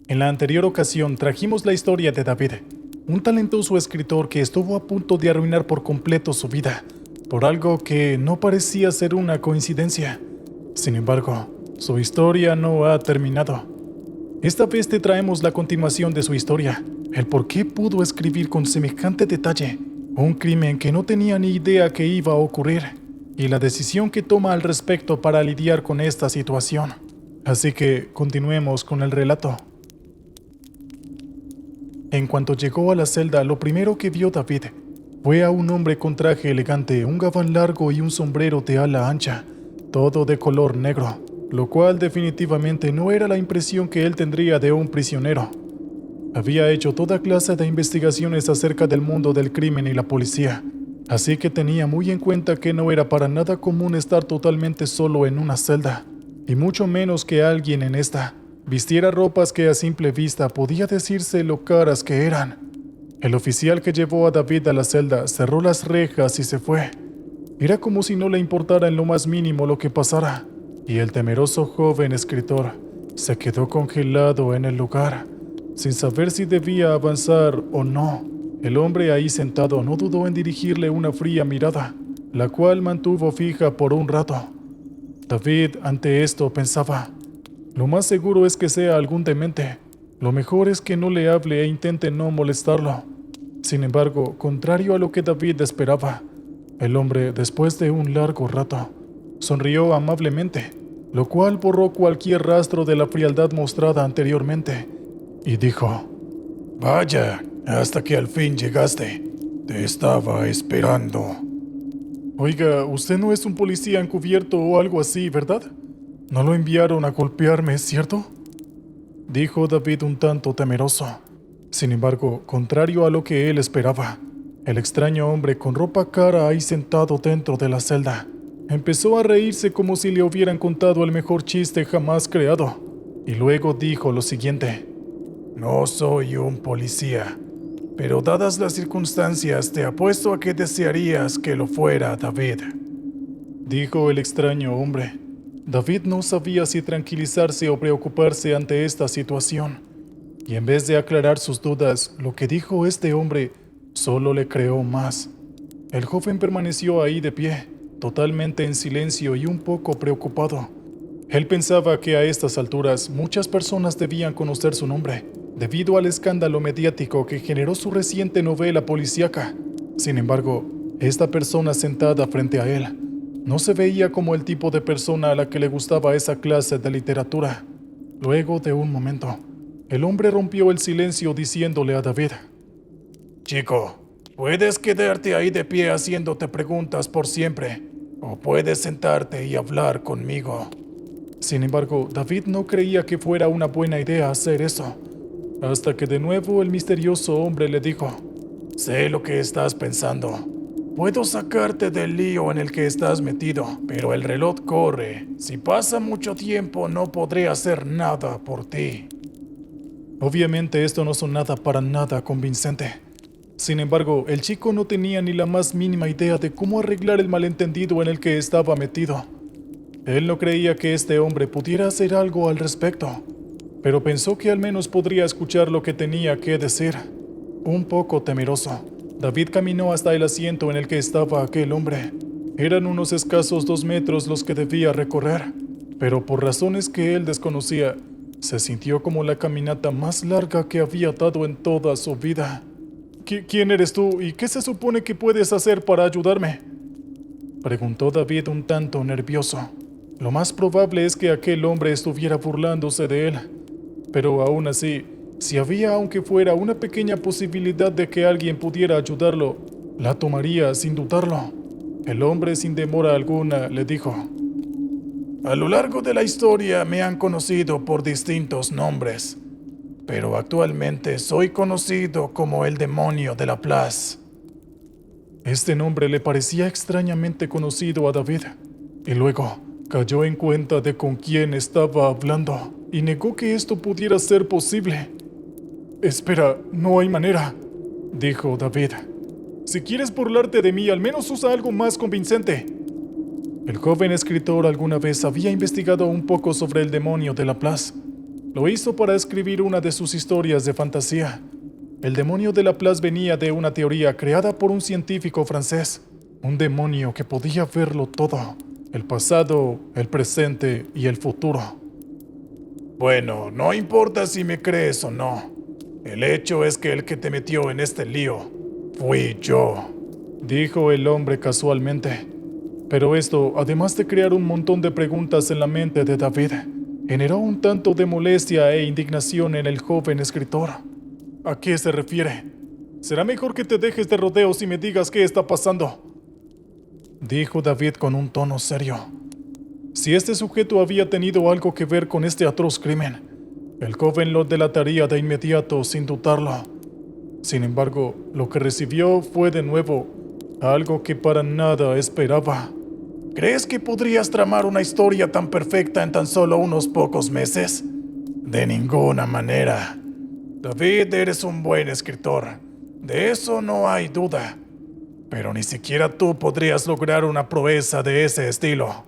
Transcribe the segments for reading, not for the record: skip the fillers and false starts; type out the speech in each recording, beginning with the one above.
En la anterior ocasión trajimos la historia de David, un talentoso escritor que estuvo a punto de arruinar por completo su vida, por algo que no parecía ser una coincidencia. Sin embargo, su historia no ha terminado. Esta vez te traemos la continuación de su historia, el por qué pudo escribir con semejante detalle un crimen que no tenía ni idea que iba a ocurrir, y la decisión que toma al respecto para lidiar con esta situación. Así que continuemos con el relato. En cuanto llegó a la celda, lo primero que vio David fue a un hombre con traje elegante, un gabán largo y un sombrero de ala ancha, todo de color negro, lo cual definitivamente no era la impresión que él tendría de un prisionero. Había hecho toda clase de investigaciones acerca del mundo del crimen y la policía, así que tenía muy en cuenta que no era para nada común estar totalmente solo en una celda, y mucho menos que alguien en esta vistiera ropas que a simple vista podía decirse lo caras que eran. El oficial que llevó a David a la celda cerró las rejas y se fue. Era como si no le importara en lo más mínimo lo que pasara, y el temeroso joven escritor se quedó congelado en el lugar, sin saber si debía avanzar o no. El hombre ahí sentado no dudó en dirigirle una fría mirada, la cual mantuvo fija por un rato. David, ante esto, pensaba: lo más seguro es que sea algún demente. Lo mejor es que no le hable e intente no molestarlo. Sin embargo, contrario a lo que David esperaba, el hombre, después de un largo rato, sonrió amablemente, lo cual borró cualquier rastro de la frialdad mostrada anteriormente, y dijo: «Vaya, hasta que al fin llegaste. Te estaba esperando». «Oiga, usted no es un policía encubierto o algo así, ¿verdad? No lo enviaron a golpearme, ¿cierto?», dijo David un tanto temeroso. Sin embargo, contrario a lo que él esperaba, el extraño hombre con ropa cara ahí sentado dentro de la celda empezó a reírse como si le hubieran contado el mejor chiste jamás creado, y luego dijo lo siguiente: «No soy un policía, pero dadas las circunstancias te apuesto a que desearías que lo fuera, David», dijo el extraño hombre. David no sabía si tranquilizarse o preocuparse ante esta situación, y en vez de aclarar sus dudas, lo que dijo este hombre solo le creó más. El joven permaneció ahí de pie, totalmente en silencio y un poco preocupado. Él pensaba que a estas alturas muchas personas debían conocer su nombre, debido al escándalo mediático que generó su reciente novela policíaca. Sin embargo, esta persona sentada frente a él no se veía como el tipo de persona a la que le gustaba esa clase de literatura. Luego de un momento, el hombre rompió el silencio diciéndole a David: «Chico, puedes quedarte ahí de pie haciéndote preguntas por siempre, o puedes sentarte y hablar conmigo». Sin embargo, David no creía que fuera una buena idea hacer eso, hasta que de nuevo el misterioso hombre le dijo: «Sé lo que estás pensando. Puedo sacarte del lío en el que estás metido, pero el reloj corre. Si pasa mucho tiempo, no podré hacer nada por ti». Obviamente esto no sonaba para nada convincente. Sin embargo, el chico no tenía ni la más mínima idea de cómo arreglar el malentendido en el que estaba metido. Él no creía que este hombre pudiera hacer algo al respecto, pero pensó que al menos podría escuchar lo que tenía que decir. Un poco temeroso, David caminó hasta el asiento en el que estaba aquel hombre. Eran unos escasos 2 metros los que debía recorrer, pero por razones que él desconocía, se sintió como la caminata más larga que había dado en toda su vida. ¿Quién eres tú y qué se supone que puedes hacer para ayudarme?, preguntó David un tanto nervioso. Lo más probable es que aquel hombre estuviera burlándose de él, pero aún así, si había aunque fuera una pequeña posibilidad de que alguien pudiera ayudarlo, la tomaría sin dudarlo. El hombre, sin demora alguna, le dijo: «A lo largo de la historia me han conocido por distintos nombres, pero actualmente soy conocido como el demonio de la Place». Este nombre le parecía extrañamente conocido a David, y luego cayó en cuenta de con quién estaba hablando, y negó que esto pudiera ser posible. «Espera, no hay manera», dijo David. «Si quieres burlarte de mí, al menos usa algo más convincente». El joven escritor alguna vez había investigado un poco sobre el demonio de la Place. Lo hizo para escribir una de sus historias de fantasía. El demonio de Laplace venía de una teoría creada por un científico francés. Un demonio que podía verlo todo: el pasado, el presente y el futuro. Bueno, no importa si me crees o no. El hecho es que el que te metió en este lío fui yo, dijo el hombre casualmente. Pero esto, además de crear un montón de preguntas en la mente de David, generó un tanto de molestia e indignación en el joven escritor. ¿A qué se refiere? Será mejor que te dejes de rodeos y me digas qué está pasando, dijo David con un tono serio. Si este sujeto había tenido algo que ver con este atroz crimen, el joven lo delataría de inmediato sin dudarlo. Sin embargo, lo que recibió fue de nuevo algo que para nada esperaba. ¿Crees que podrías tramar una historia tan perfecta en tan solo unos pocos meses? De ninguna manera. David, eres un buen escritor. De eso no hay duda. Pero ni siquiera tú podrías lograr una proeza de ese estilo,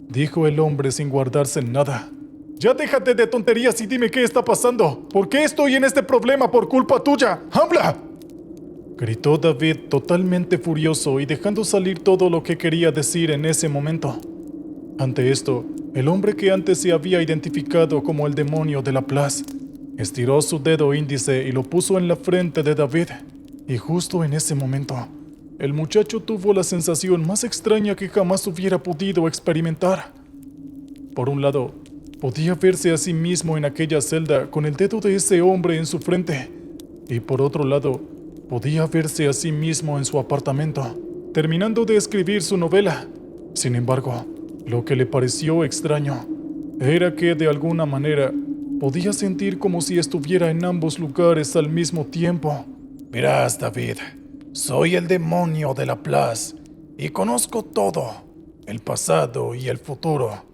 dijo el hombre sin guardarse en nada. Ya déjate de tonterías y dime qué está pasando. ¿Por qué estoy en este problema por culpa tuya? ¡Habla!, gritó David totalmente furioso y dejando salir todo lo que quería decir en ese momento. Ante esto, el hombre que antes se había identificado como el demonio de Laplace estiró su dedo índice y lo puso en la frente de David. Y justo en ese momento, el muchacho tuvo la sensación más extraña que jamás hubiera podido experimentar. Por un lado, podía verse a sí mismo en aquella celda con el dedo de ese hombre en su frente. Y por otro lado, podía verse a sí mismo en su apartamento, terminando de escribir su novela. Sin embargo, lo que le pareció extraño era que, de alguna manera, podía sentir como si estuviera en ambos lugares al mismo tiempo. Verás, David, soy el demonio de Laplace y conozco todo, el pasado y el futuro.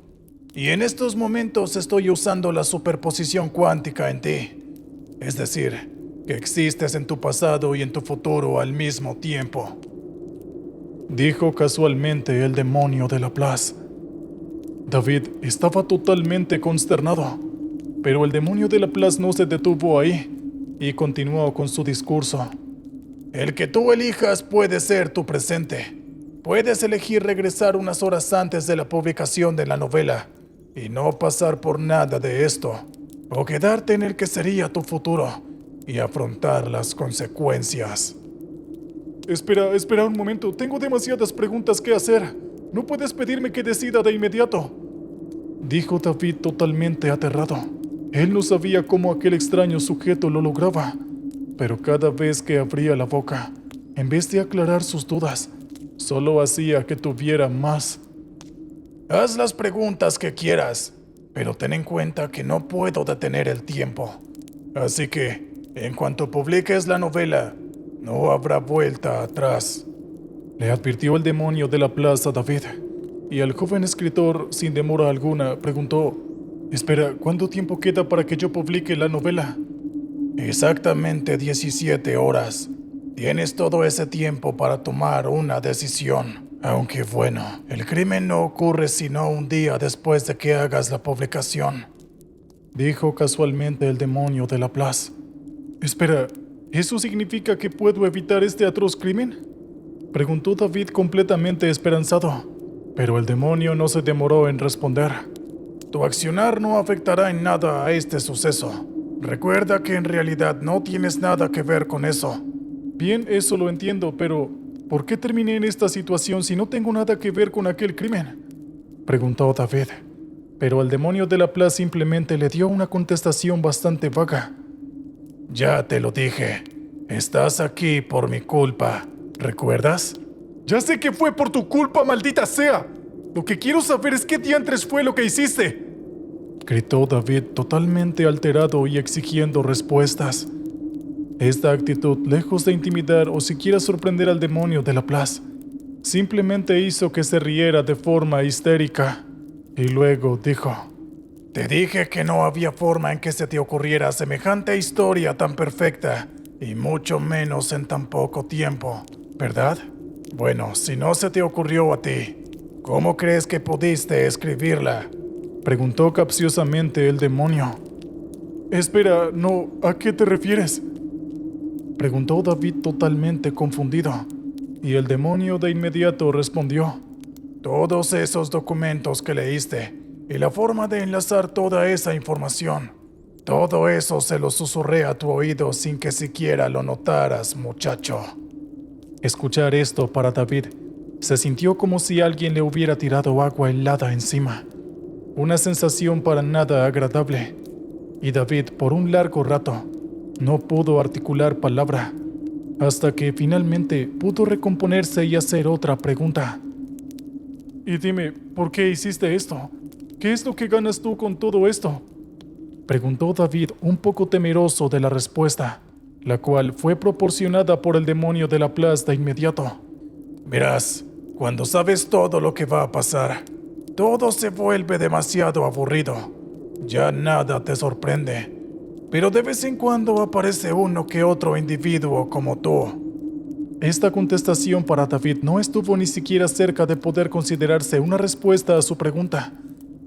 Y en estos momentos estoy usando la superposición cuántica en ti. Es decir, que existes en tu pasado y en tu futuro al mismo tiempo, dijo casualmente el demonio de Laplace. David estaba totalmente consternado, pero el demonio de Laplace no se detuvo ahí y continuó con su discurso. El que tú elijas puede ser tu presente. Puedes elegir regresar unas horas antes de la publicación de la novela y no pasar por nada de esto, o quedarte en el que sería tu futuro y afrontar las consecuencias. Espera un momento, tengo demasiadas preguntas que hacer. No puedes pedirme que decida de inmediato, dijo David totalmente aterrado. Él no sabía cómo aquel extraño sujeto lo lograba, pero cada vez que abría la boca, en vez de aclarar sus dudas, solo hacía que tuviera más. Haz las preguntas que quieras, pero ten en cuenta que no puedo detener el tiempo. Así que, en cuanto publiques la novela, no habrá vuelta atrás, le advirtió el demonio de Laplace a David. Y el joven escritor, sin demora alguna, preguntó: Espera, ¿cuánto tiempo queda para que yo publique la novela? Exactamente 17 horas. Tienes todo ese tiempo para tomar una decisión. Aunque bueno, el crimen no ocurre sino un día después de que hagas la publicación, dijo casualmente el demonio de Laplace. Espera, ¿eso significa que puedo evitar este atroz crimen?, preguntó David completamente esperanzado. Pero el demonio no se demoró en responder. Tu accionar no afectará en nada a este suceso. Recuerda que en realidad no tienes nada que ver con eso. Bien, eso lo entiendo, pero ¿por qué terminé en esta situación si no tengo nada que ver con aquel crimen?, preguntó David. Pero el demonio de Laplace simplemente le dio una contestación bastante vaga. Ya te lo dije, estás aquí por mi culpa, ¿recuerdas? Ya sé que fue por tu culpa, maldita sea. Lo que quiero saber es qué diantres fue lo que hiciste, gritó David totalmente alterado y exigiendo respuestas. Esta actitud, lejos de intimidar o siquiera sorprender al demonio de Laplace, simplemente hizo que se riera de forma histérica. Y luego dijo: Te dije que no había forma en que se te ocurriera semejante historia tan perfecta, y mucho menos en tan poco tiempo, ¿verdad? Bueno, si no se te ocurrió a ti, ¿cómo crees que pudiste escribirla? Preguntó capciosamente el demonio. Espera, no, ¿a qué te refieres? Preguntó David totalmente confundido, y el demonio de inmediato respondió. Todos esos documentos que leíste y la forma de enlazar toda esa información, todo eso se lo susurré a tu oído sin que siquiera lo notaras, muchacho. Escuchar esto para David se sintió como si alguien le hubiera tirado agua helada encima. Una sensación para nada agradable. Y David, por un largo rato, no pudo articular palabra, hasta que finalmente pudo recomponerse y hacer otra pregunta. Y dime, ¿por qué hiciste esto? ¿Qué es lo que ganas tú con todo esto? Preguntó David, un poco temeroso de la respuesta, la cual fue proporcionada por el demonio de Laplace de inmediato. Verás, cuando sabes todo lo que va a pasar, todo se vuelve demasiado aburrido. Ya nada te sorprende, pero de vez en cuando aparece uno que otro individuo como tú. Esta contestación para David no estuvo ni siquiera cerca de poder considerarse una respuesta a su pregunta,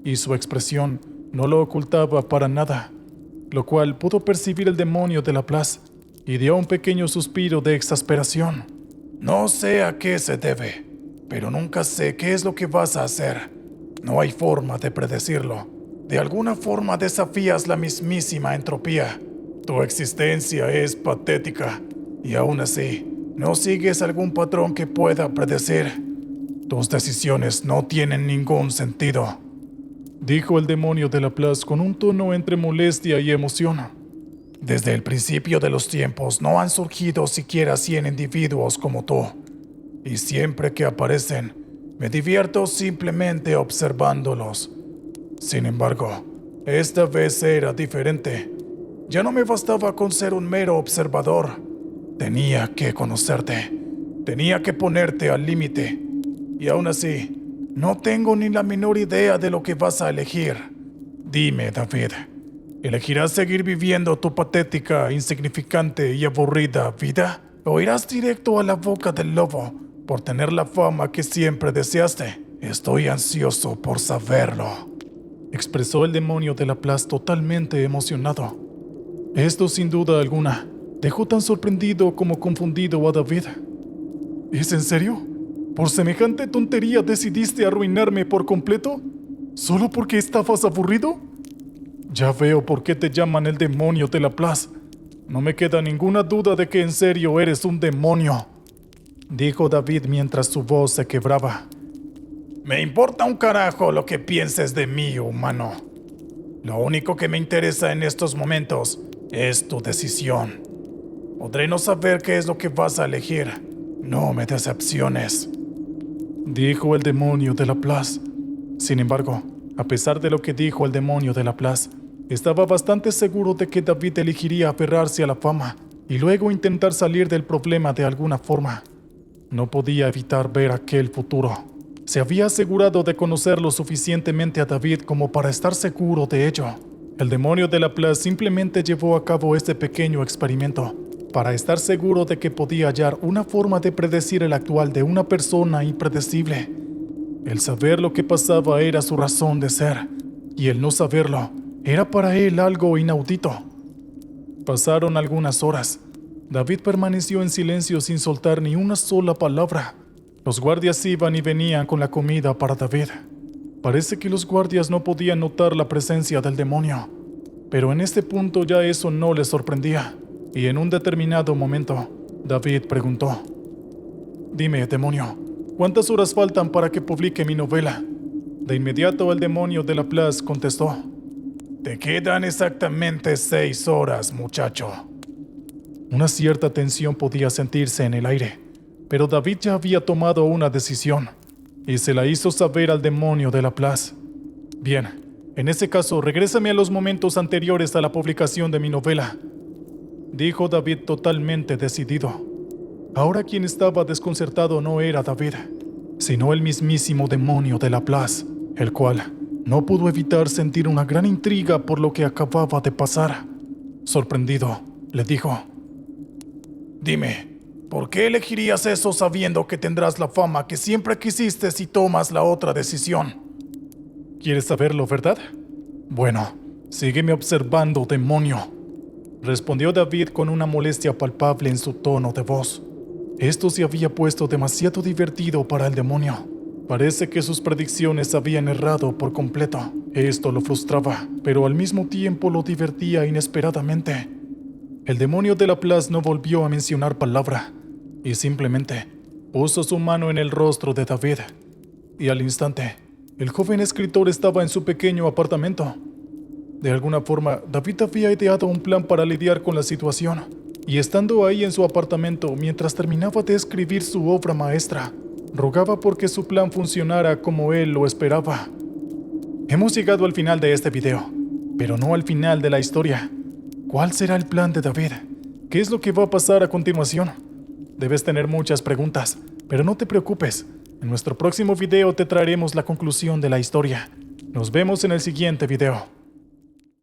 y su expresión no lo ocultaba para nada, lo cual pudo percibir el demonio de Laplace, y dio un pequeño suspiro de exasperación. No sé a qué se debe, pero nunca sé qué es lo que vas a hacer. No hay forma de predecirlo. De alguna forma desafías la mismísima entropía. Tu existencia es patética, y aún así, no sigues algún patrón que pueda predecir. Tus decisiones no tienen ningún sentido, dijo el demonio de Laplace con un tono entre molestia y emoción. Desde el principio de los tiempos no han surgido siquiera 100 individuos como tú, y siempre que aparecen, me divierto simplemente observándolos. Sin embargo, esta vez era diferente. Ya no me bastaba con ser un mero observador. Tenía que conocerte, tenía que ponerte al límite, y aún así, no tengo ni la menor idea de lo que vas a elegir. Dime, David, ¿elegirás seguir viviendo tu patética, insignificante y aburrida vida? ¿O irás directo a la boca del lobo por tener la fama que siempre deseaste? Estoy ansioso por saberlo, expresó el demonio de Laplace totalmente emocionado. Esto, sin duda alguna, dejó tan sorprendido como confundido a David. ¿Es en serio? ¿Por semejante tontería decidiste arruinarme por completo? ¿Solo porque estabas aburrido? Ya veo por qué te llaman el demonio de Laplace. No me queda ninguna duda de que en serio eres un demonio, dijo David mientras su voz se quebraba. Me importa un carajo lo que pienses de mí, humano. Lo único que me interesa en estos momentos es tu decisión. Podré no saber qué es lo que vas a elegir. No me decepciones, dijo el demonio de Laplace. Sin embargo, a pesar de lo que dijo el demonio de Laplace, estaba bastante seguro de que David elegiría aferrarse a la fama y luego intentar salir del problema de alguna forma. No podía evitar ver aquel futuro. Se había asegurado de conocer lo suficientemente a David como para estar seguro de ello. El demonio de Laplace simplemente llevó a cabo este pequeño experimento para estar seguro de que podía hallar una forma de predecir el actual de una persona impredecible. El saber lo que pasaba era su razón de ser, y el no saberlo era para él algo inaudito. Pasaron algunas horas. David permaneció en silencio sin soltar ni una sola palabra. Los guardias iban y venían con la comida para David. Parece que los guardias no podían notar la presencia del demonio, pero en este punto ya eso no les sorprendía, y en un determinado momento, David preguntó: Dime, demonio, ¿cuántas horas faltan para que publique mi novela? De inmediato el demonio de Laplace contestó: Te quedan exactamente 6 horas, muchacho. Una cierta tensión podía sentirse en el aire, pero David ya había tomado una decisión, y se la hizo saber al demonio de Laplace. Bien, en ese caso, regrésame a los momentos anteriores a la publicación de mi novela, dijo David totalmente decidido. Ahora quien estaba desconcertado no era David, sino el mismísimo demonio de Laplace, el cual no pudo evitar sentir una gran intriga por lo que acababa de pasar. Sorprendido, le dijo: Dime, ¿por qué elegirías eso sabiendo que tendrás la fama que siempre quisiste si tomas la otra decisión? ¿Quieres saberlo, verdad? Bueno, sígueme observando, demonio, respondió David con una molestia palpable en su tono de voz. Esto se había puesto demasiado divertido para el demonio. Parece que sus predicciones habían errado por completo. Esto lo frustraba, pero al mismo tiempo lo divertía inesperadamente. El demonio de Laplace no volvió a mencionar palabra, y simplemente puso su mano en el rostro de David. Y al instante, el joven escritor estaba en su pequeño apartamento. De alguna forma, David había ideado un plan para lidiar con la situación, y estando ahí en su apartamento mientras terminaba de escribir su obra maestra, rogaba porque su plan funcionara como él lo esperaba. Hemos llegado al final de este video, pero no al final de la historia. ¿Cuál será el plan de David? ¿Qué es lo que va a pasar a continuación? Debes tener muchas preguntas, pero no te preocupes. En nuestro próximo video te traeremos la conclusión de la historia. Nos vemos en el siguiente video.